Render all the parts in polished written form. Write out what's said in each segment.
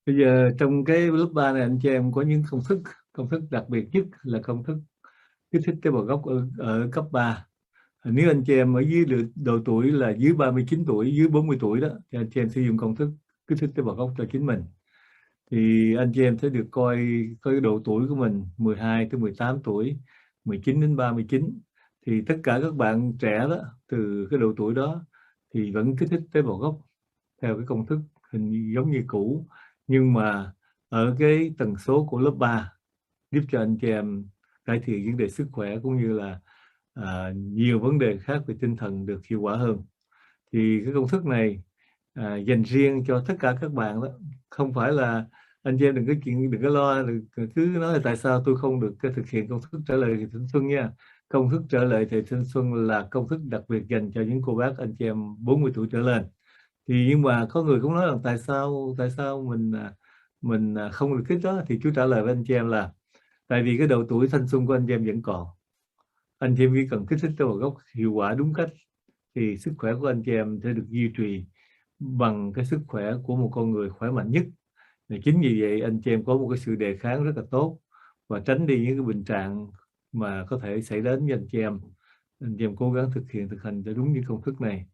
Bây giờ trong cái lớp 3 này anh chị em có những công thức đặc biệt nhất là công thức kích thích tế bào gốc ở cấp 3. Nếu anh chị em ở dưới độ tuổi là dưới 39 tuổi, dưới 40 tuổi đó thì anh chị em sử dụng công thức kích thích tế bào gốc cho chính mình. Thì anh chị em sẽ được coi cái độ tuổi của mình 12 tới 18 tuổi, 19 đến 39. Thì tất cả các bạn trẻ đó từ cái độ tuổi đó thì vẫn kích thích tế bào gốc theo cái công thức hình giống như cũ, nhưng mà ở cái tần số của lớp 3 giúp cho anh chị em cải thiện vấn đề sức khỏe cũng như là nhiều vấn đề khác về tinh thần được hiệu quả hơn. Thì cái công thức này dành riêng cho tất cả các bạn đó, không phải là anh chị em đừng có lo, cứ nói là tại sao tôi không được thực hiện công thức trả lời thì thanh xuân nha. Công thức trả lời thì thanh xuân là công thức đặc biệt dành cho những cô bác anh chị em 40 tuổi trở lên. Thì nhưng mà có người cũng nói rằng tại sao mình không được kích đó, thì chú trả lời với anh chị em là tại vì cái độ tuổi thanh xuân của anh chị em vẫn còn. Anh chị em chỉ cần kích thích tế bào gốc hiệu quả đúng cách thì sức khỏe của anh chị em sẽ được duy trì bằng cái sức khỏe của một con người khỏe mạnh nhất. Và chính vì vậy anh chị em có một cái sự đề kháng rất là tốt và tránh đi những cái bệnh trạng mà có thể xảy đến với anh chị em. Anh chị em cố gắng thực hành cho đúng những công thức này.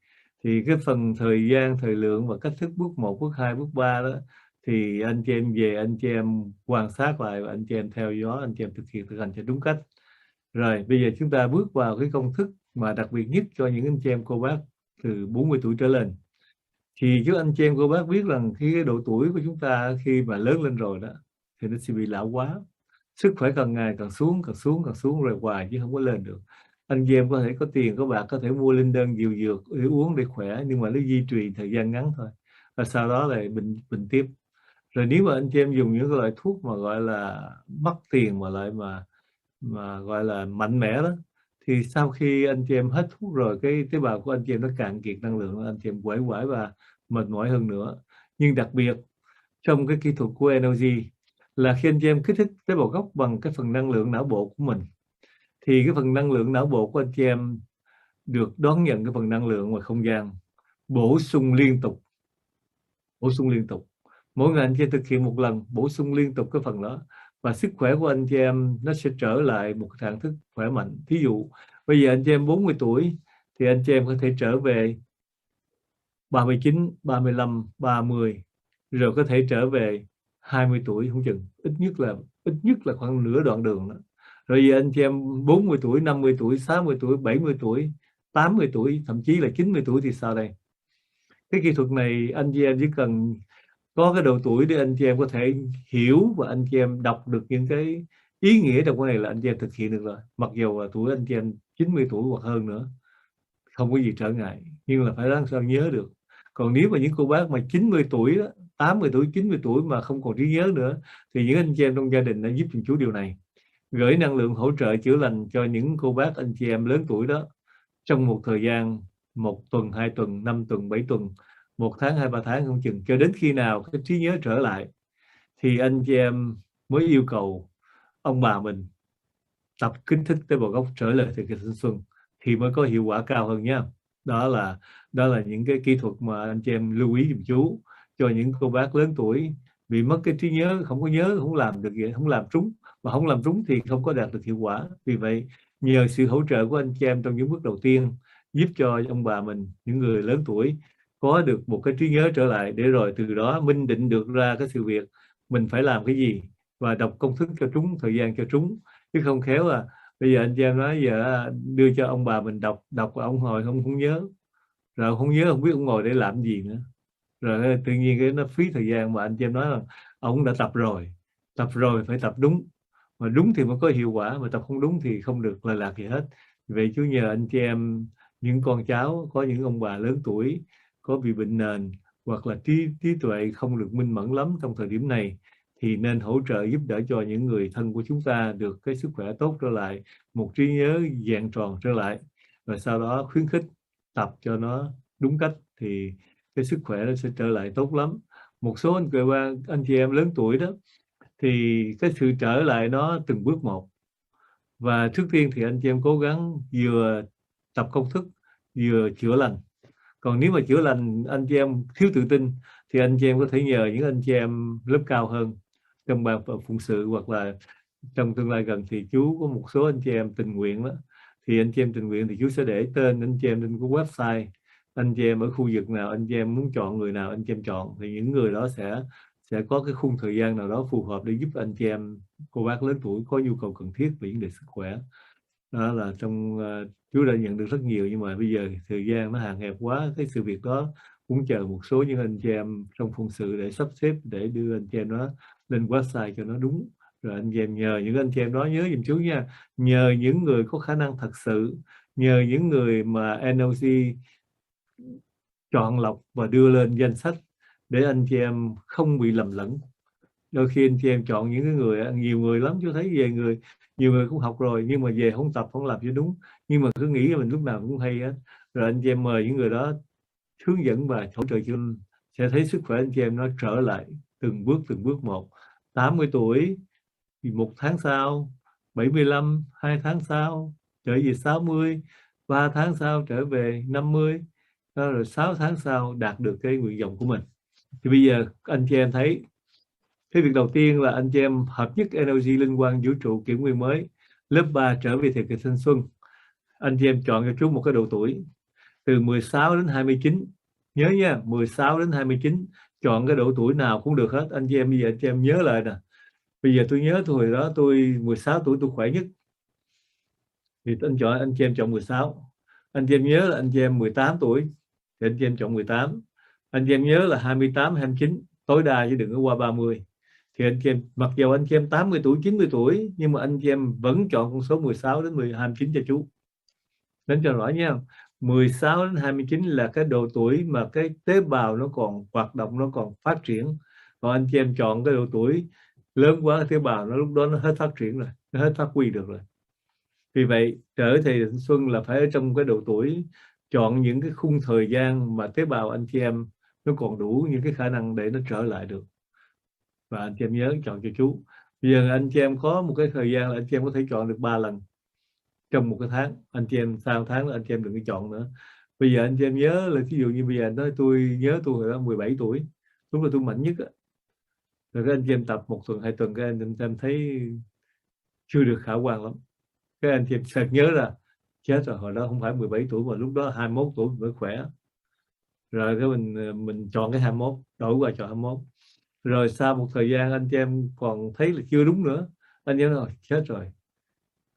Thì cái phần thời gian, thời lượng và cách thức bước 1, bước 2, bước 3 đó thì anh chị em về anh chị em quan sát lại và anh chị em theo dõi, anh chị em thực hành cho đúng cách. Rồi bây giờ chúng ta bước vào cái công thức mà đặc biệt nhất cho những anh chị em cô bác từ 40 tuổi trở lên. Thì chứ anh chị em cô bác biết rằng khi cái độ tuổi của chúng ta khi mà lớn lên rồi đó thì nó sẽ bị lão hóa, sức khỏe càng ngày càng xuống rồi hoài chứ không có lên được. Anh chị em có thể có tiền có bạc có thể mua linh đơn nhiều dược để uống để khỏe, nhưng mà nó duy trì thời gian ngắn thôi và sau đó lại bệnh tiếp. Rồi nếu mà anh chị em dùng những cái loại thuốc mà gọi là mắc tiền mà lại mà gọi là mạnh mẽ đó, thì sau khi anh chị em hết thuốc rồi cái tế bào của anh chị em nó cạn kiệt năng lượng, anh chị em quể quải và mệt mỏi hơn nữa. Nhưng đặc biệt trong cái kỹ thuật của NLG là khi anh chị em kích thích tế bào gốc bằng cái phần năng lượng não bộ của mình, thì cái phần năng lượng não bộ của anh chị em được đón nhận cái phần năng lượng ngoài không gian, bổ sung liên tục, bổ sung liên tục. Mỗi ngày anh chị em thực hiện một lần, bổ sung liên tục cái phần đó và sức khỏe của anh chị em nó sẽ trở lại một trạng thức khỏe mạnh. Thí dụ bây giờ anh chị em 40 tuổi thì anh chị em có thể trở về 39, 35, 30, rồi có thể trở về 20 tuổi không chừng, ít nhất là khoảng nửa đoạn đường đó. Rồi giờ anh chị em 40 tuổi, 50 tuổi, 60 tuổi, 70 tuổi, 80 tuổi, thậm chí là 90 tuổi thì sao đây? Cái kỹ thuật này anh chị em chỉ cần có cái độ tuổi để anh chị em có thể hiểu và anh chị em đọc được những cái ý nghĩa trong cái này là anh chị em thực hiện được rồi. Mặc dù là tuổi anh chị em 90 tuổi hoặc hơn nữa, không có gì trở ngại, nhưng là phải làm sao nhớ được. Còn nếu mà những cô bác mà 90 tuổi đó, 80 tuổi, 90 tuổi mà không còn trí nhớ nữa, thì những anh chị em trong gia đình đã giúp cho chú điều này, gửi năng lượng hỗ trợ chữa lành cho những cô bác anh chị em lớn tuổi đó trong một thời gian 1 tuần, 2 tuần, 5 tuần, 7 tuần, 1 tháng, 2, 3 tháng không chừng, cho đến khi nào cái trí nhớ trở lại thì anh chị em mới yêu cầu ông bà mình tập kích thích tế bào gốc trở lại thời kỳ thanh xuân thì mới có hiệu quả cao hơn nhé. đó là đó là những cái kỹ thuật mà anh chị em lưu ý giùm chú cho những cô bác lớn tuổi bị mất cái trí nhớ, không có nhớ, không làm được gì, không làm trúng, mà không làm trúng thì không có đạt được hiệu quả. Vì vậy nhờ sự hỗ trợ của anh chị em trong những bước đầu tiên giúp cho ông bà mình, những người lớn tuổi có được một cái trí nhớ trở lại, để rồi từ đó minh định được ra cái sự việc mình phải làm cái gì và đọc công thức cho trúng, thời gian cho trúng. Chứ không khéo bây giờ anh chị em nói giờ đưa cho ông bà mình đọc và ông hồi không nhớ, rồi không nhớ không biết ông ngồi để làm gì nữa, rồi tự nhiên cái nó phí thời gian. Mà anh chị em nói là ông đã tập rồi phải tập đúng, mà đúng thì mới có hiệu quả, mà tập không đúng thì không được là lạc gì hết. Vậy chú nhờ anh chị em, những con cháu có những ông bà lớn tuổi có bị bệnh nền hoặc là trí tuệ không được minh mẫn lắm trong thời điểm này, thì nên hỗ trợ giúp đỡ cho những người thân của chúng ta được cái sức khỏe tốt trở lại, một trí nhớ vẹn tròn trở lại, và sau đó khuyến khích tập cho nó đúng cách thì cái sức khỏe nó sẽ trở lại tốt lắm. Một số anh chị em lớn tuổi đó thì cái sự trở lại nó từng bước một, và trước tiên thì anh chị em cố gắng vừa tập công thức vừa chữa lành. Còn nếu mà chữa lành anh chị em thiếu tự tin thì anh chị em có thể nhờ những anh chị em lớp cao hơn trong ban phụng sự, hoặc là trong tương lai gần thì chú có một số anh chị em tình nguyện đó, thì anh chị em tình nguyện thì chú sẽ để tên anh chị em trên cái website. Anh chị em ở khu vực nào, anh chị em muốn chọn người nào anh chị em chọn, thì những người đó sẽ có cái khung thời gian nào đó phù hợp để giúp anh chị em cô bác lớn tuổi có nhu cầu cần thiết về vấn đề sức khỏe. Đó là trong chú đã nhận được rất nhiều, nhưng mà bây giờ thời gian nó hạn hẹp quá, cái sự việc đó cũng chờ một số những anh chị em trong phụng sự để sắp xếp, để đưa anh chị em nó lên website cho nó đúng. Rồi anh chị em nhờ những anh chị em đó nhớ giùm chú nha, nhờ những người có khả năng thật sự, nhờ những người mà NOC chọn lọc và đưa lên danh sách, để anh chị em không bị lầm lẫn. Đôi khi anh chị em chọn những cái người, nhiều người lắm chú thấy, về nhiều người cũng học rồi nhưng mà về không tập không làm cho đúng, nhưng mà cứ nghĩ mình lúc nào cũng hay á. Rồi anh chị em mời những người đó hướng dẫn và hỗ trợ cho anh, sẽ thấy sức khỏe anh chị em nó trở lại từng bước một. 80 tuổi thì 1 tháng sau, 75 2 tháng sau trở về 60, 3 tháng sau trở về 50, rồi 6 tháng sau đạt được cái nguyện vọng của mình. Thì bây giờ anh chị em thấy cái việc đầu tiên là anh chị em hợp nhất energy linh quang vũ trụ kỷ nguyên mới lớp 3 trở về thời kỳ thanh xuân. Anh chị em chọn cho chú một cái độ tuổi từ 16 đến 29. Nhớ nha, 16 đến 29, chọn cái độ tuổi nào cũng được hết. Anh chị em bây giờ anh chị em nhớ lại nè, bây giờ tôi nhớ tôi hồi đó tôi 16 tuổi tôi khỏe nhất, thì anh chị em chọn 16. Anh chị em nhớ là anh chị em 18 tuổi thì anh chị em chọn 18. Anh chị em nhớ là 28 29 tối đa chứ đừng có qua 30. Thì anh chị em mặc dù anh chị em 80 tuổi 90 tuổi nhưng mà anh chị em vẫn chọn con số 16 đến 29 cho chú. Đến cho rõ nha, 16 đến 29 là cái độ tuổi mà cái tế bào nó còn hoạt động, nó còn phát triển. Còn anh chị em chọn cái độ tuổi lớn quá, tế bào nó lúc đó nó hết phát triển rồi, nó hết phát huy được rồi. Vì vậy trở thì thanh xuân là phải ở trong cái độ tuổi, chọn những cái khung thời gian mà tế bào anh chị em nó còn đủ những cái khả năng để nó trở lại được. Và anh chị em nhớ chọn cho chú. Bây giờ anh chị em có một cái thời gian là anh chị em có thể chọn được 3 lần trong một cái tháng. Anh chị em sau tháng là anh chị em đừng có chọn nữa. Bây giờ anh chị em nhớ là ví dụ như bây giờ nói tôi nhớ tôi hồi đó 17 tuổi, lúc là tôi mạnh nhất á. Rồi các anh chị em tập 1 tuần 2 tuần, các anh chị em thấy chưa được khả quan lắm, các anh chị em sợt nhớ là chết rồi, hồi đó không phải 17 tuổi mà lúc đó 21 tuổi mới khỏe. Rồi cái mình chọn cái 21, đổi qua chọn 21. Rồi sau một thời gian anh chị em còn thấy là chưa đúng nữa, anh em nói chết rồi,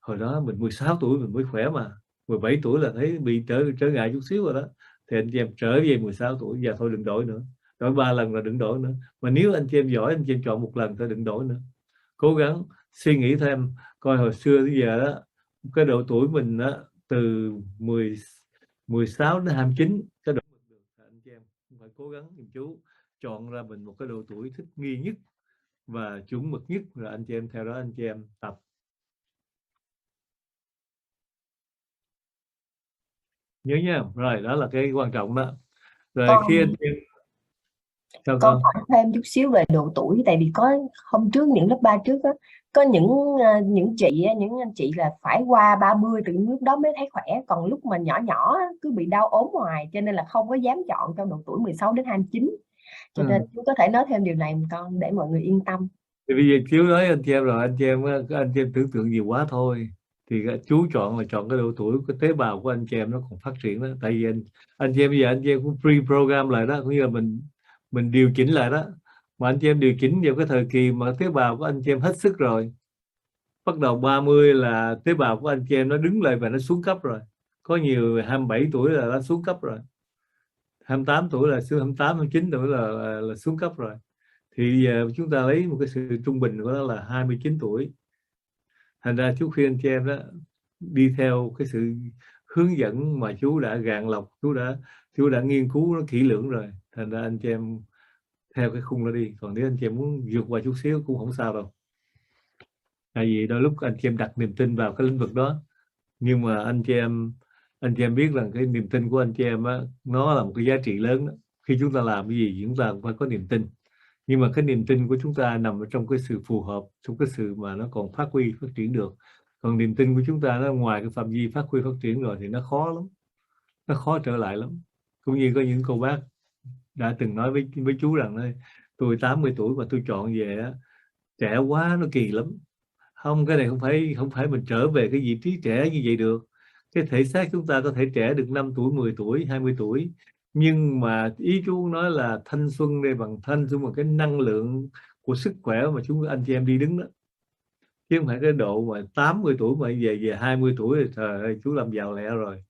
hồi đó mình 16 tuổi mình mới khỏe mà, 17 tuổi là thấy bị trở ngại chút xíu rồi đó. Thì anh chị em trở về 16 tuổi, giờ thôi đừng đổi nữa, đổi 3 lần là đừng đổi nữa. Mà nếu anh chị em giỏi, anh chị em chọn 1 lần thôi, đừng đổi nữa. Cố gắng suy nghĩ thêm coi hồi xưa tới giờ đó, cái độ tuổi mình đó từ 16 đến 29, cái độ được. Anh chị em phải cố gắng giùm chú chọn ra mình một cái độ tuổi thích nghi nhất và chuẩn mực nhất, rồi anh chị em theo đó anh chị em tập. Nhớ nha, rồi đó là cái quan trọng đó. Rồi khi anh Con chị em sao con con hỏi thêm chút xíu về độ tuổi, tại vì có hôm trước những lớp 3 trước á, có những chị á, những anh chị là phải qua 30 từ lúc đó mới thấy khỏe, còn lúc mà nhỏ nhỏ á, cứ bị đau ốm hoài cho nên là không có dám chọn trong độ tuổi 16 đến 29. Cho nên ừ. chú có thể nói thêm điều này một con để mọi người yên tâm. Thì bây giờ chú nói anh chị em rồi, anh chị em tưởng tượng nhiều quá thôi. Thì chú chọn là chọn cái độ tuổi, cái tế bào của anh chị em nó còn phát triển đó. Tại vì anh chị em bây giờ anh chị em cũng pre-program lại đó, cũng như là mình điều chỉnh lại đó. Mà anh chị em điều chỉnh vào cái thời kỳ mà tế bào của anh chị em hết sức rồi, bắt đầu 30 là tế bào của anh chị em nó đứng lại và nó xuống cấp rồi. Có nhiều 27 tuổi là nó xuống cấp rồi, 28 tuổi là 28 29 tuổi là xuống cấp rồi. Thì giờ chúng ta lấy một cái sự trung bình của nó là 29 tuổi. Thành ra chú khuyên anh chị em đó đi theo cái sự hướng dẫn mà chú đã gạn lọc, chú đã nghiên cứu nó kỹ lưỡng rồi. Thành ra anh chị em theo cái khung đó đi, còn nếu anh chị em muốn vượt qua chút xíu cũng không sao đâu. Tại vì đôi lúc anh chị em đặt niềm tin vào cái lĩnh vực đó, nhưng mà anh chị em biết rằng cái niềm tin của anh chị em á, nó là một cái giá trị lớn đó. Khi chúng ta làm cái gì chúng ta cũng phải có niềm tin, nhưng mà cái niềm tin của chúng ta nằm ở trong cái sự phù hợp, trong cái sự mà nó còn phát huy phát triển được. Còn niềm tin của chúng ta nó ngoài cái phạm vi phát huy phát triển rồi thì nó khó lắm, nó khó trở lại lắm. Cũng như có những cô bác đã từng nói với chú rằng đây, tôi 80 tuổi mà tôi chọn về á, trẻ quá nó kỳ lắm. Không, cái này không phải mình trở về cái vị trí trẻ như vậy được. Cái thể xác chúng ta có thể trẻ được 5 tuổi, 10 tuổi, 20 tuổi, nhưng mà ý chú nói là thanh xuân đây, bằng thanh xuân bằng cái năng lượng của sức khỏe mà chúng anh chị em đi đứng đó, chứ không phải cái độ mà 80 tuổi mà về 20 tuổi thì trời ơi, chú làm giàu lẹ rồi.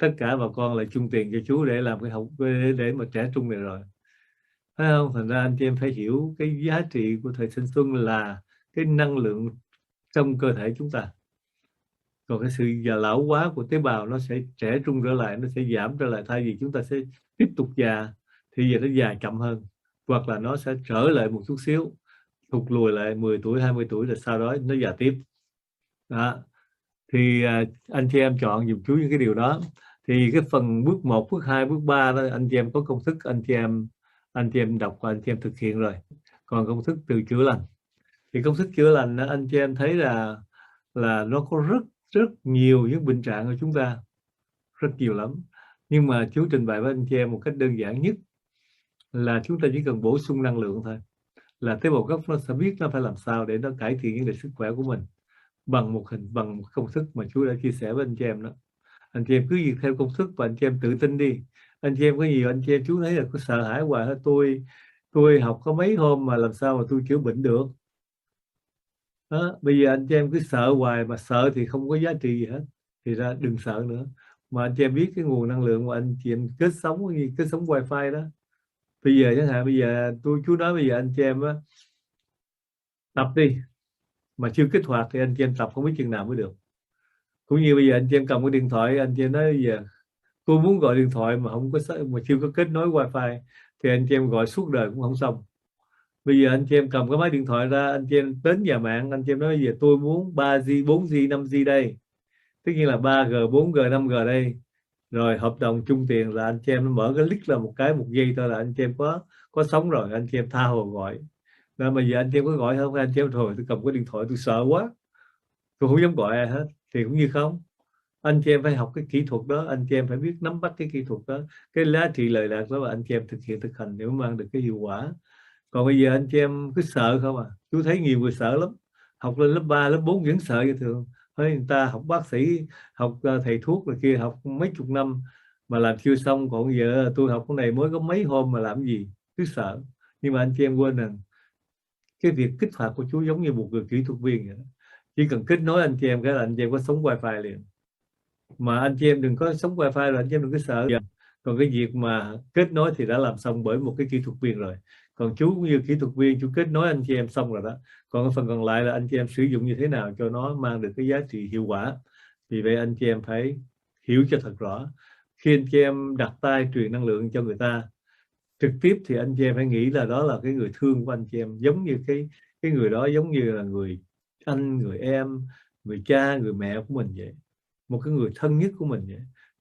Tất cả bà con lại chung tiền cho chú để làm cái học để mà trẻ trung này rồi, thấy không? Thành ra anh chị em phải hiểu cái giá trị của thời thanh xuân là cái năng lượng trong cơ thể chúng ta. Còn cái sự già lão hóa của tế bào nó sẽ trẻ trung trở lại, nó sẽ giảm trở lại, thay vì chúng ta sẽ tiếp tục già thì giờ nó già chậm hơn, hoặc là nó sẽ trở lại một chút xíu, thụt lùi lại 10 tuổi 20 tuổi rồi sau đó nó già tiếp đó. Thì anh chị em chọn dùm chú những cái điều đó. Thì cái phần bước 1, bước 2, bước 3 đó anh chị em có công thức, anh chị em đọc và anh chị em thực hiện rồi. Còn công thức từ chữa lành thì công thức chữa lành đó, anh chị em thấy là nó có rất nhiều những bệnh trạng của chúng ta, rất nhiều lắm. Nhưng mà chú trình bày với anh chị em một cách đơn giản nhất là chúng ta chỉ cần bổ sung năng lượng thôi, là tế bào gốc nó sẽ biết nó phải làm sao để nó cải thiện vấn đề sức khỏe của mình bằng một công thức mà chú đã chia sẻ với anh chị em đó. Anh chị em cứ việc theo công thức và anh chị em tự tin đi. Anh chị em có nhiều anh chị em chú thấy là có sợ hãi hoài hết, tôi học có mấy hôm mà làm sao mà tôi chữa bệnh được đó. Bây giờ anh chị em cứ sợ hoài, mà sợ thì không có giá trị gì hết, thì ra đừng sợ nữa. Mà anh chị em biết cái nguồn năng lượng mà anh chị em kết sống như kết sống wifi đó. Bây giờ chẳng hạn, bây giờ chú nói bây giờ anh chị em á, tập đi mà chưa kích hoạt thì anh chị em tập không biết chừng nào mới được. Cũng như bây giờ anh chị em cầm cái điện thoại, anh chị em nói bây giờ tôi muốn gọi điện thoại mà không có mà chưa có kết nối wifi thì anh chị em gọi suốt đời cũng không xong. Bây giờ anh chị em cầm cái máy điện thoại ra, anh chị em đến nhà mạng, anh chị em nói bây giờ tôi muốn 3G 4G 5G đây, tất nhiên là 3G 4G 5G đây, rồi hợp đồng chung tiền là anh chị em mở cái list là một giây thôi là anh chị em có sóng rồi, anh chị em tha hồ gọi. Nên bây giờ anh chị em có gọi không? Anh chị em thôi tôi cầm cái điện thoại tôi sợ quá, tôi không dám gọi ai hết, thì cũng như không. Anh chị em phải học cái kỹ thuật đó, anh chị em phải biết nắm bắt cái kỹ thuật đó, cái giá trị lời lạc đó, và anh chị em thực hành để mang được cái hiệu quả. Còn bây giờ anh chị em cứ sợ không à, chú thấy nhiều người sợ lắm, học lên lớp 3, lớp 4 vẫn sợ như thường. Thấy người ta học bác sĩ, học thầy thuốc rồi kia, học mấy chục năm mà làm chưa xong, còn giờ tôi học cái này mới có mấy hôm mà làm gì, cứ sợ. Nhưng mà anh chị em quên rằng cái việc kích hoạt của chú giống như một người kỹ thuật viên vậy đó. Chỉ cần kết nối anh chị em cái là anh chị em có sống wifi liền. Mà anh chị em đừng có sống wifi rồi anh chị em đừng có sợ. Còn cái việc mà kết nối thì đã làm xong bởi một cái kỹ thuật viên rồi. Còn chú cũng như kỹ thuật viên, chú kết nối anh chị em xong rồi đó. Còn cái phần còn lại là anh chị em sử dụng như thế nào cho nó mang được cái giá trị hiệu quả. Vì vậy anh chị em phải hiểu cho thật rõ. Khi anh chị em đặt tay truyền năng lượng cho người ta trực tiếp thì anh chị em phải nghĩ là đó là cái người thương của anh chị em, giống như cái người đó giống như là người anh, người em, người cha, người mẹ của mình vậy, một cái người thân nhất của mình vậy.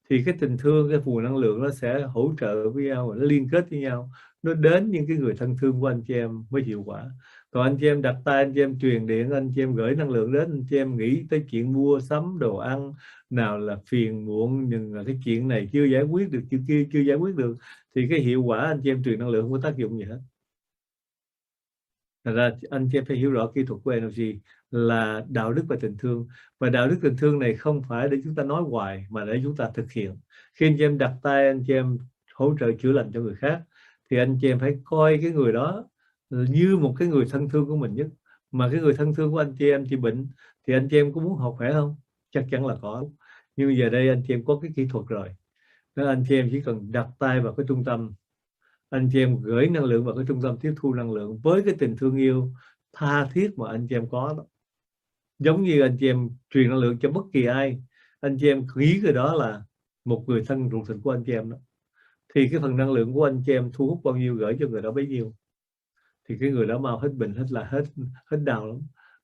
Thì cái tình thương, cái nguồn năng lượng nó sẽ hỗ trợ với nhau, nó liên kết với nhau, nó đến những cái người thân thương của anh chị em mới hiệu quả. Còn anh chị em đặt tay, anh chị em truyền điện, anh chị em gửi năng lượng đến, anh chị em nghĩ tới chuyện mua sắm đồ ăn, nào là phiền muộn, nhưng là cái chuyện này chưa giải quyết được, chuyện kia chưa giải quyết được, thì cái hiệu quả anh chị em truyền năng lượng không có tác dụng gì hết. Thật ra anh chị em phải hiểu rõ kỹ thuật của energy là đạo đức và tình thương. Và đạo đức tình thương này không phải để chúng ta nói hoài, mà để chúng ta thực hiện. Khi anh chị em đặt tay, anh chị em hỗ trợ chữa lành cho người khác, thì anh chị em phải coi cái người đó như một cái người thân thương của mình nhất. Mà cái người thân thương của anh chị em chỉ bệnh thì anh chị em có muốn họ khỏe không? Chắc chắn là có. Nhưng giờ đây anh chị em có cái kỹ thuật rồi, nên anh chị em chỉ cần đặt tay vào cái trung tâm, anh chị em gửi năng lượng vào cái trung tâm tiếp thu năng lượng với cái tình thương yêu tha thiết mà anh chị em có đó. Giống như anh chị em truyền năng lượng cho bất kỳ ai, anh chị em nghĩ cái đó là một người thân ruột thịt của anh chị em đó, thì cái phần năng lượng của anh chị em thu hút bao nhiêu gửi cho người đó bấy nhiêu, thì cái người đó mau hết bệnh, hết đau lắm.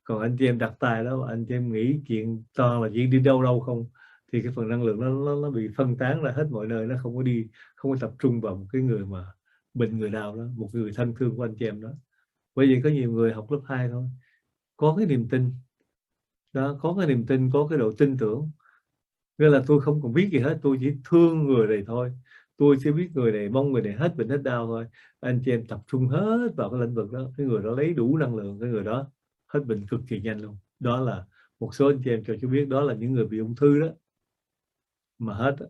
Còn anh chị em đặt tay đó, anh chị em nghĩ chuyện to là chuyện đi đâu đâu không, thì cái phần năng lượng nó bị phân tán ra hết mọi nơi, nó không có đi, không có tập trung vào một cái người mà bệnh, người nào đó, một người thân thương của anh chị em đó. Bởi vì có nhiều người học lớp 2 thôi, có cái niềm tin đó, có cái niềm tin, có cái độ tin tưởng, nên là tôi không còn biết gì hết, tôi chỉ thương người này thôi, tôi sẽ biết người này, mong người này hết bệnh hết đau thôi. Anh chị em tập trung hết vào cái lĩnh vực đó, cái người đó lấy đủ năng lượng, cái người đó hết bệnh cực kỳ nhanh luôn. Đó là một số anh chị em cho chú biết, đó là những người bị ung thư đó mà hết đó.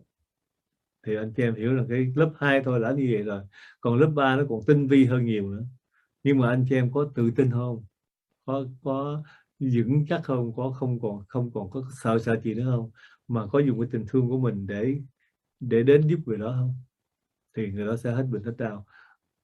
Thì anh chị em hiểu là cái lớp 2 thôi đã như vậy rồi, còn lớp 3 nó còn tinh vi hơn nhiều nữa. Nhưng mà anh chị em có tự tin không, có vững chắc không, không còn có sợ gì nữa không, mà có dùng cái tình thương của mình để đến giúp người đó không, thì người đó sẽ hết bệnh hết đau.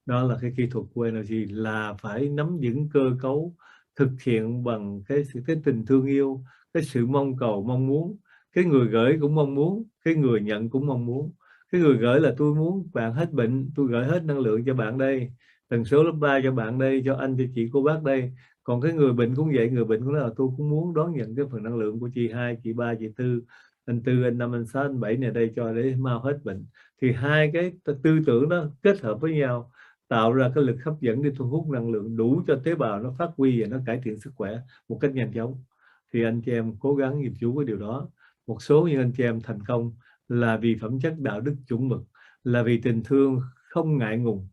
Đó là cái kỹ thuật của energy, là phải nắm vững cơ cấu, thực hiện bằng cái tình thương yêu, cái sự mong cầu mong muốn. Cái người gửi cũng mong muốn, cái người nhận cũng mong muốn. Cái người gửi là tôi muốn bạn hết bệnh, tôi gửi hết năng lượng cho bạn đây, tần số lớp 3 cho bạn đây, cho anh, cho chị, cô bác đây. Còn cái người bệnh cũng vậy, người bệnh cũng nói là tôi cũng muốn đón nhận cái phần năng lượng của chị hai, chị ba, chị tư, anh tư, anh năm, anh sáu, anh bảy này đây, cho để mau hết bệnh. Thì hai cái tư tưởng đó kết hợp với nhau, tạo ra cái lực hấp dẫn để thu hút năng lượng đủ cho tế bào nó phát huy và nó cải thiện sức khỏe một cách nhanh chóng. Thì anh chị em cố gắng ghi chú cái điều đó. Một số những anh chị em thành công là vì phẩm chất đạo đức chuẩn mực, là vì tình thương không ngại ngùng,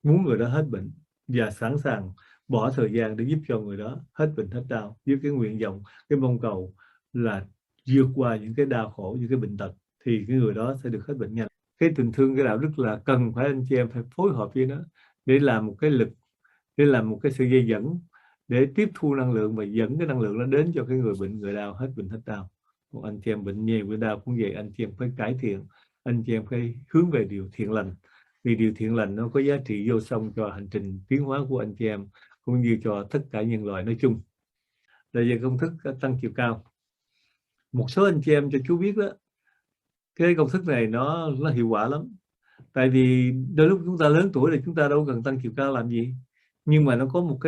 muốn người đó hết bệnh và sẵn sàng bỏ thời gian để giúp cho người đó hết bệnh hết đau, với cái nguyện vọng, cái mong cầu là vượt qua những cái đau khổ, những cái bệnh tật, thì cái người đó sẽ được hết bệnh nhanh. Cái tình thương, cái đạo đức là cần phải anh chị em phải phối hợp với nó để làm một cái lực, để làm một cái sợi dây dẫn để tiếp thu năng lượng và dẫn cái năng lượng nó đến cho cái người bệnh, người đau hết bệnh hết đau. Còn anh chị em bệnh nhiều, bệnh đau cũng vậy, anh chị em phải cải thiện, anh chị em phải hướng về điều thiện lành, vì điều thiện lành nó có giá trị vô song cho hành trình tiến hóa của anh chị em cũng như cho tất cả nhân loại nói chung. Đây là công thức tăng chiều cao. Một số anh chị em cho chú biết đó, cái công thức này nó hiệu quả lắm. Tại vì đôi lúc chúng ta lớn tuổi thì chúng ta đâu cần tăng chiều cao làm gì, nhưng mà nó có một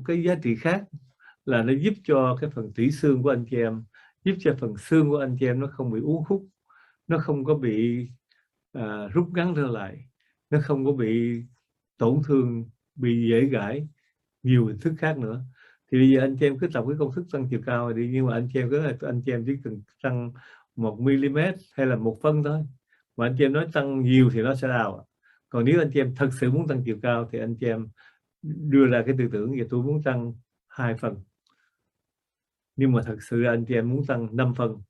cái giá trị khác, là nó giúp cho cái phần tủy xương của anh chị em, giúp cho phần xương của anh chị em nó không bị uốn khúc, nó không có bị rút ngắn trở lại, nó không có bị tổn thương, bị dễ gãy, nhiều hình thức khác nữa. Thì bây giờ anh chị em cứ tập cái công thức tăng chiều cao đi, nhưng mà anh chị em chỉ cần tăng 1 mm hay là 1 phân thôi. Mà anh chị em nói tăng nhiều thì nó sẽ đau. Còn nếu anh chị em thật sự muốn tăng chiều cao thì anh chị em đưa ra cái tư tưởng về tôi muốn tăng 2 phân, nhưng mà thật sự anh chị em muốn tăng 5 phân,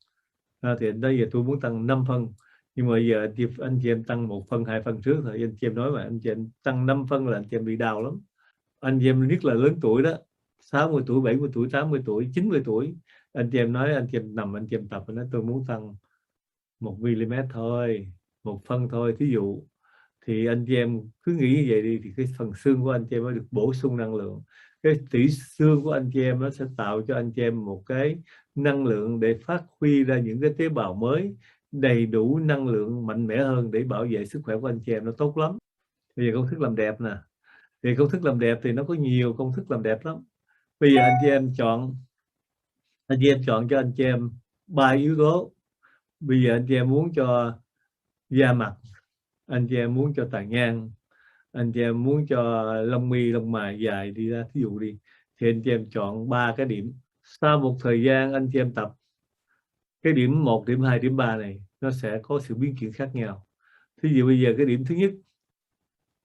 thì đây giờ tôi muốn tăng 5 phân, nhưng mà giờ anh chị em tăng 1 phân 2 phân trước thôi. Anh chị em nói mà anh chị em tăng 5 phân là anh chị em bị đau lắm. Anh chị em nhất là lớn tuổi đó, 60 tuổi, 70 tuổi, 80 tuổi, 90 tuổi, anh chị em nói, anh chị em nằm, anh chị em tập, anh nói tôi muốn tăng 1 mm thôi, 1 phân thôi, thí dụ. Thì anh chị em cứ nghĩ như vậy đi, thì cái phần xương của anh chị em mới được bổ sung năng lượng. Cái tủy xương của anh chị em nó sẽ tạo cho anh chị em một cái năng lượng để phát huy ra những cái tế bào mới, đầy đủ năng lượng mạnh mẽ hơn để bảo vệ sức khỏe của anh chị em, nó tốt lắm. Bây giờ công thức làm đẹp nè, thì công thức làm đẹp thì nó có nhiều công thức làm đẹp lắm. Bây giờ anh chị em chọn cho anh chị em 3 yếu tố. Bây giờ anh chị em muốn cho da mặt, anh chị em muốn cho tàn nhang, anh chị em muốn cho lông mi lông mày dài đi ra, thí dụ đi, thì anh chị em chọn 3 cái điểm. Sau một thời gian anh chị em tập, cái điểm 1, điểm 2, điểm 3 này nó sẽ có sự biến chuyển khác nhau. Thí dụ bây giờ cái điểm thứ nhất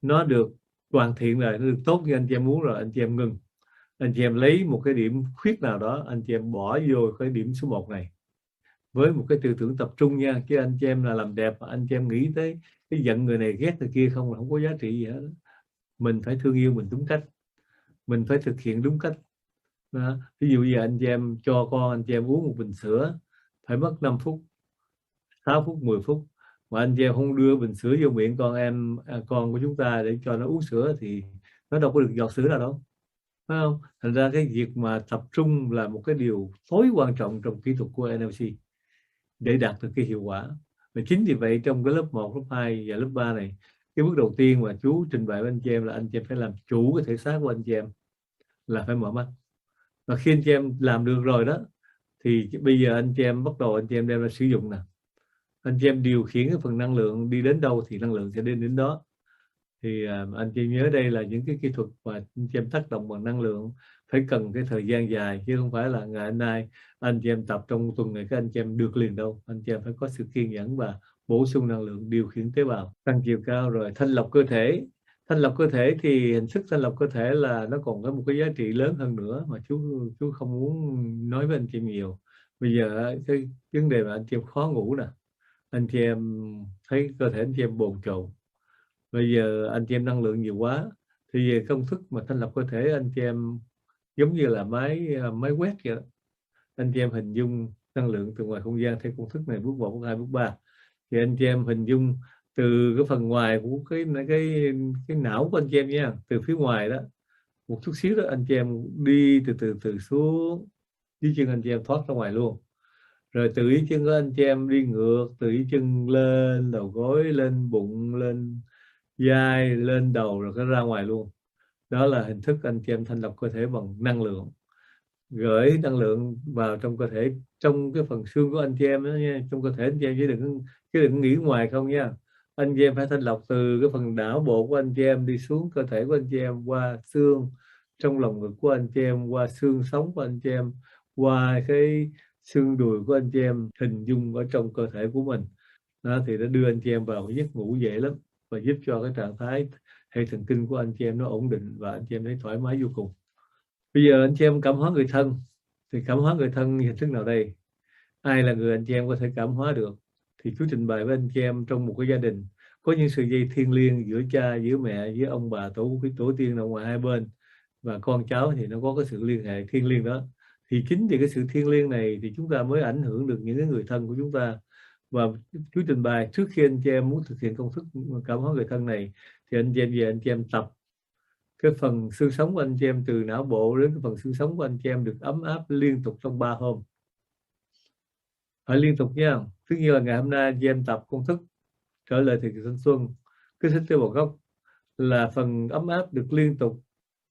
nó được hoàn thiện rồi, nó được tốt như anh chị em muốn rồi, anh chị em ngừng. Anh chị em lấy một cái điểm khuyết nào đó, anh chị em bỏ vô cái điểm số 1 này với một cái tư tưởng tập trung nha. Chứ anh chị em là làm đẹp mà anh chị em nghĩ tới cái giận người này ghét người kia không là không có giá trị gì hết. Mình phải thương yêu mình đúng cách, mình phải thực hiện đúng cách đó. Ví dụ giờ anh chị em cho con anh chị em uống một bình sữa phải mất 5 phút, 6 phút, 10 phút, mà anh chị em không đưa bình sữa vô miệng con em, con của chúng ta để cho nó uống sữa thì nó đâu có được giọt sữa nào đâu, phải không? Thành ra cái việc mà tập trung là một cái điều tối quan trọng trong kỹ thuật của NLP để đạt được cái hiệu quả. Và chính vì vậy trong cái lớp 1, lớp 2 và lớp 3 này, cái bước đầu tiên mà chú trình bày với anh chị em là anh chị em phải làm chủ cái thể xác của anh chị em, là phải mở mắt. Và khi anh chị em làm được rồi đó, thì bây giờ anh chị em bắt đầu anh chị em đem ra sử dụng nè. Anh chị em điều khiển cái phần năng lượng đi đến đâu thì năng lượng sẽ đến đó. Thì anh chị nhớ đây là những cái kỹ thuật mà anh chị em tác động bằng năng lượng, phải cần cái thời gian dài, chứ không phải là ngày hôm nay anh chị em tập trong tuần này các anh chị em được liền đâu. Anh chị em phải có sự kiên nhẫn và bổ sung năng lượng, điều khiển tế bào, tăng chiều cao. Rồi thanh lọc cơ thể. Thanh lọc cơ thể thì hình thức thanh lọc cơ thể là nó còn có một cái giá trị lớn hơn nữa mà chú không muốn nói với anh chị nhiều. Bây giờ cái vấn đề mà anh chị em khó ngủ nè, anh chị em thấy cơ thể anh chị em bồn chồn, bây giờ anh chị em năng lượng nhiều quá, thì về công thức mà thanh lọc cơ thể anh chị em giống như là máy quét vậy đó. Anh chị em hình dung năng lượng từ ngoài không gian theo công thức này, bước 1, bước 2, bước 3. Thì anh chị em hình dung từ cái phần ngoài của cái não của anh chị em nha, từ phía ngoài đó một chút xíu đó, anh chị em đi từ xuống dưới chân anh chị em, thoát ra ngoài luôn. Rồi từ dưới chân của anh chị em đi ngược từ dưới chân lên đầu gối, lên bụng, lên vai, lên đầu, rồi cái ra ngoài luôn. Đó là hình thức anh chị em thanh lọc cơ thể bằng năng lượng, gửi năng lượng vào trong cơ thể, trong cái phần xương của anh chị em đó nha, trong cơ thể anh chị em, chứ đừng nghĩ ngoài không nha. Anh chị em phải thanh lọc từ cái phần não bộ của anh chị em đi xuống cơ thể của anh chị em, qua xương trong lòng ngực của anh chị em, qua xương sống của anh chị em, qua cái xương đùi của anh chị em, hình dung ở trong cơ thể của mình. Đó, thì nó đưa anh chị em vào cái giấc ngủ dễ lắm, và giúp cho cái trạng thái hệ thần kinh của anh chị em nó ổn định, và anh chị em thấy thoải mái vô cùng. Bây giờ anh chị em cảm hóa người thân, thì cảm hóa người thân hình thức nào đây? Ai là người anh chị em có thể cảm hóa được? Thì chú trình bày với anh chị em, trong một cái gia đình có những sợi dây thiêng liêng giữa cha, giữa mẹ, với ông bà tổ tiên ở ngoài hai bên, và con cháu thì nó có cái sự liên hệ thiêng liêng đó. Thì chính vì cái sự thiêng liêng này thì chúng ta mới ảnh hưởng được những cái người thân của chúng ta. Và chú trình bày trước khi anh chị em muốn thực hiện công thức cảm hóa người thân này, thì anh chị em về anh chị em tập cái phần xương sống của anh chị em, từ não bộ đến cái phần xương sống của anh chị em được ấm áp liên tục trong 3 hôm. Phải liên tục nha. Tức như là ngày hôm nay anh chị em tập công thức trở lại thì thanh xuân, kích thích tế bào gốc, là phần ấm áp được liên tục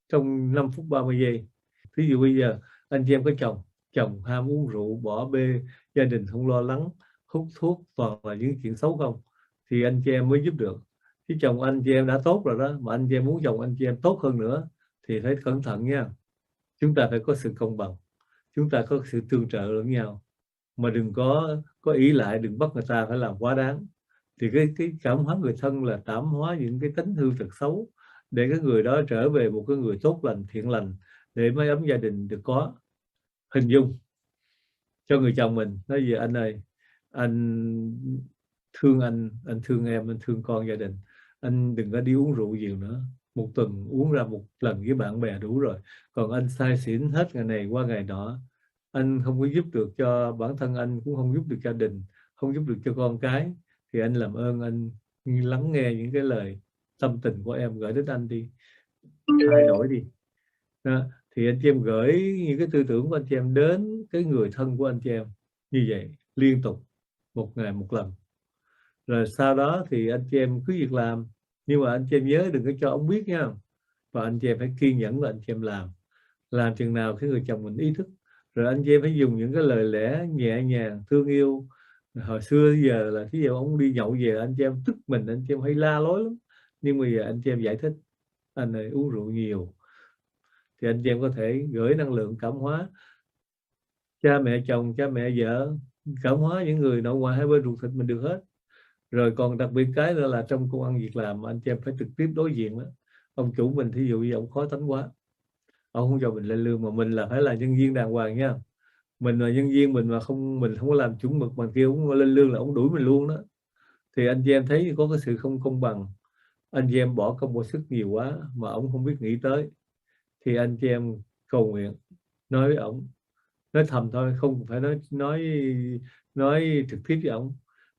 trong 5 phút 30 giây. Ví dụ bây giờ anh chị em có chồng ham uống rượu, bỏ bê, gia đình không lo lắng, hút thuốc, toàn là những chuyện xấu không, thì anh chị em mới giúp được. Chứ chồng anh chị em đã tốt rồi đó, mà anh chị em muốn chồng anh chị em tốt hơn nữa thì phải cẩn thận nha. Chúng ta phải có sự công bằng, chúng ta có sự tương trợ lẫn nhau, mà đừng có ý lại, đừng bắt người ta phải làm quá đáng. Thì cái cảm hóa người thân là cảm hóa những cái tính hư tật xấu, để cái người đó trở về một cái người tốt lành, thiện lành, để mái ấm gia đình được có. Hình dung cho người chồng mình nói về: anh ơi, anh thương anh thương em, anh thương con gia đình, anh đừng có đi uống rượu nhiều nữa, một tuần uống ra một lần với bạn bè đủ rồi. Còn anh say xỉn hết ngày này qua ngày nọ, anh không có giúp được cho bản thân anh, cũng không giúp được gia đình, không giúp được cho con cái, thì anh làm ơn anh lắng nghe những cái lời tâm tình của em gửi đến anh đi, thay đổi đi. Đó. Thì anh chị em gửi những cái tư tưởng của anh chị em đến cái người thân của anh chị em như vậy liên tục, một ngày một lần. Rồi sau đó thì anh chị em cứ việc làm, nhưng mà anh chị em nhớ đừng có cho ông biết nha. Và anh chị em phải kiên nhẫn, và anh chị em làm chừng nào cái người chồng mình ý thức. Rồi anh chị em phải dùng những cái lời lẽ nhẹ nhàng thương yêu. Hồi xưa giờ là thí dụ ông đi nhậu về, anh chị em tức mình, anh chị em hay la lối lắm, nhưng bây giờ anh chị em giải thích: anh này uống rượu nhiều. Thì anh chị em có thể gửi năng lượng cảm hóa cha mẹ chồng, cha mẹ vợ, cảm hóa những người nội ngoại hai bên ruột thịt mình được hết. Rồi còn đặc biệt cái nữa là trong công ăn việc làm, anh chị em phải trực tiếp đối diện đó. Ông chủ mình thí dụ như ông khó tánh quá, ông không cho mình lên lương, mà mình là phải là nhân viên đàng hoàng nha. Mình là nhân viên, mình không có làm chuẩn mực, mà kêu ông lên lương là ông đuổi mình luôn đó. Thì anh chị em thấy có cái sự không công bằng. Anh chị em bỏ công bỏ sức nhiều quá mà ông không biết nghĩ tới, thì anh chị em cầu nguyện, nói với ông, nói thầm thôi, không phải nói trực tiếp với ông.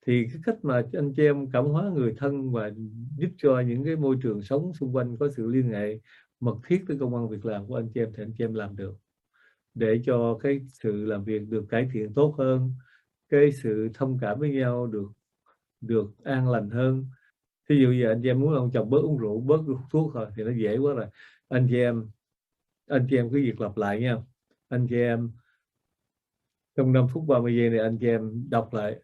Thì cái cách mà anh chị em cảm hóa người thân và giúp cho những cái môi trường sống xung quanh có sự liên hệ mật thiết với công ăn việc làm của anh chị em, thì anh chị em làm được, để cho cái sự làm việc được cải thiện tốt hơn, cái sự thông cảm với nhau được an lành hơn. Thí dụ giờ anh chị em muốn ông chồng bớt uống rượu, bớt hút thuốc rồi, thì nó dễ quá rồi. Anh chị em cứ việc lặp lại nha. Anh chị em trong 5 phút 30 giây này, anh chị em đọc lại: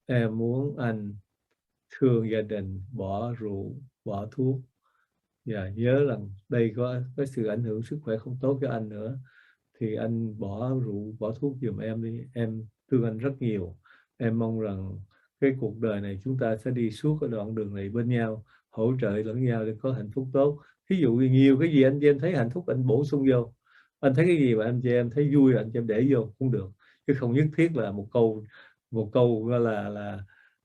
em muốn anh thương gia đình, bỏ rượu, bỏ thuốc, và nhớ rằng đây có sự ảnh hưởng sức khỏe không tốt cho anh nữa, thì anh bỏ rượu, bỏ thuốc giùm em đi, em thương anh rất nhiều. Em mong rằng cái cuộc đời này chúng ta sẽ đi suốt cái đoạn đường này bên nhau, hỗ trợ lẫn nhau để có hạnh phúc tốt. Ví dụ như nhiều cái gì anh chị em thấy hạnh phúc anh bổ sung vô, anh thấy cái gì mà anh chị em thấy vui anh chị em để vô cũng được, chứ không nhất thiết là một câu gọi là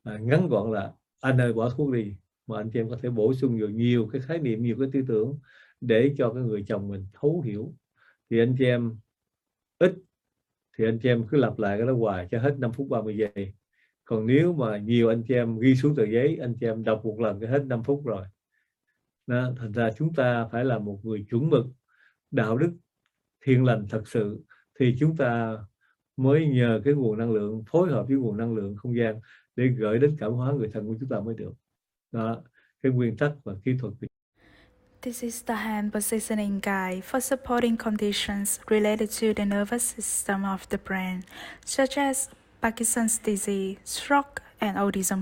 ngắn gọn là anh ơi bỏ thuốc đi, mà anh chị em có thể bổ sung vào nhiều cái khái niệm, nhiều cái tư tưởng để cho cái người chồng mình thấu hiểu. Thì anh chị em ít thì anh chị em cứ lặp lại cái đó hoài cho hết 5 phút 30 giây. Còn nếu mà nhiều anh chị em ghi xuống tờ giấy, anh chị em đọc một lần cái hết 5 phút rồi đó. Thành ra chúng ta phải là một người chuẩn mực, đạo đức, thiện lành thật sự, thì chúng ta mới nhờ cái nguồn năng lượng phối hợp với nguồn năng lượng không gian để gửi đến cảm hóa người thân của chúng ta mới được. Đó, cái nguyên tắc và kỹ thuật. This is the hand positioning guide for supporting conditions related to the nervous system of the brain, such as Parkinson's disease, stroke, and autism.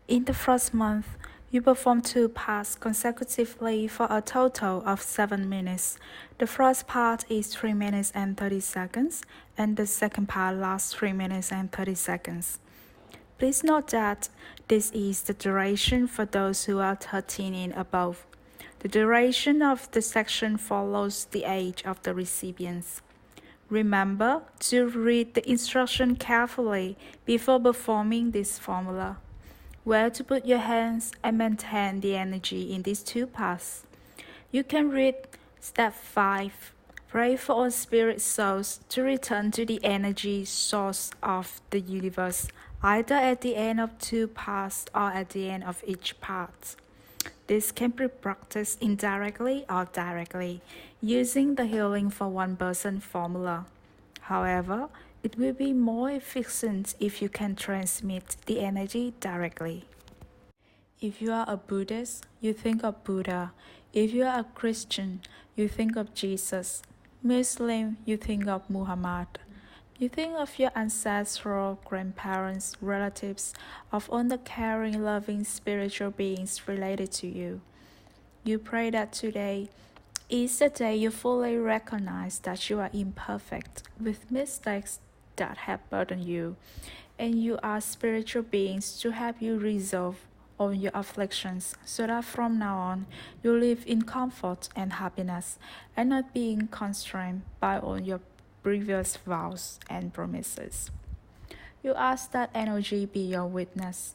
In the first month, you perform 2 parts consecutively for a total of 7 minutes. The first part is 3 minutes and 30 seconds, and the second part lasts 3 minutes and 30 seconds. Please note that this is the duration for those who are 13 and above. The duration of the section follows the age of the recipients. Remember to read the instruction carefully before performing this formula. Where to put your hands and maintain the energy in these 2 parts. You can read step 5. Pray for all spirit souls to return to the energy source of the universe, either at the end of 2 parts or at the end of each part. This can be practiced indirectly or directly, using the healing for one person formula. However, it will be more efficient if you can transmit the energy directly. If you are a Buddhist, you think of Buddha. If you are a Christian, you think of Jesus. Muslim, you think of Muhammad. You think of your ancestral grandparents, relatives, of all the caring, loving spiritual beings related to you. You pray that today is the day you fully recognize that you are imperfect, with mistakes that have burdened you, and you are spiritual beings to help you resolve all your afflictions, so that from now on you live in comfort and happiness, and not being constrained by all your previous vows and promises. You ask that energy be your witness.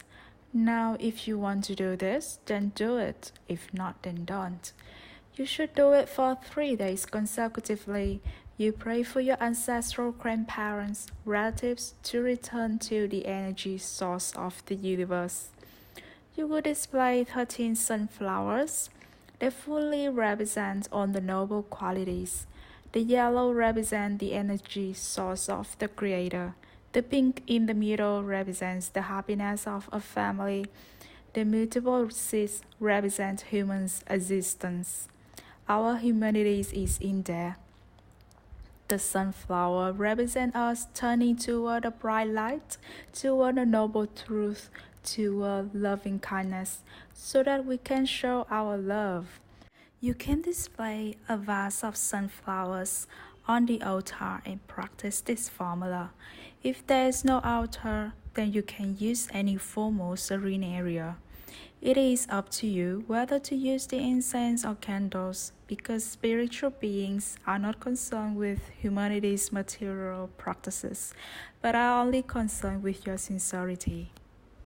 Now, if you want to do this, then do it. If not, then don't. You should do it for 3 days consecutively. You pray for your ancestral grandparents, relatives to return to the energy source of the universe. You will display 13 sunflowers. They fully represent all the noble qualities. The yellow represents the energy source of the Creator. The pink in the middle represents the happiness of a family. The multiple seeds represent humans' existence. Our humanity is in there. The sunflower represents us turning toward a bright light, toward a noble truth, toward loving kindness, so that we can show our love. You can display a vase of sunflowers on the altar and practice this formula. If there is no altar, then you can use any formal serene area. It is up to you whether to use the incense or candles, because spiritual beings are not concerned with humanity's material practices, but are only concerned with your sincerity.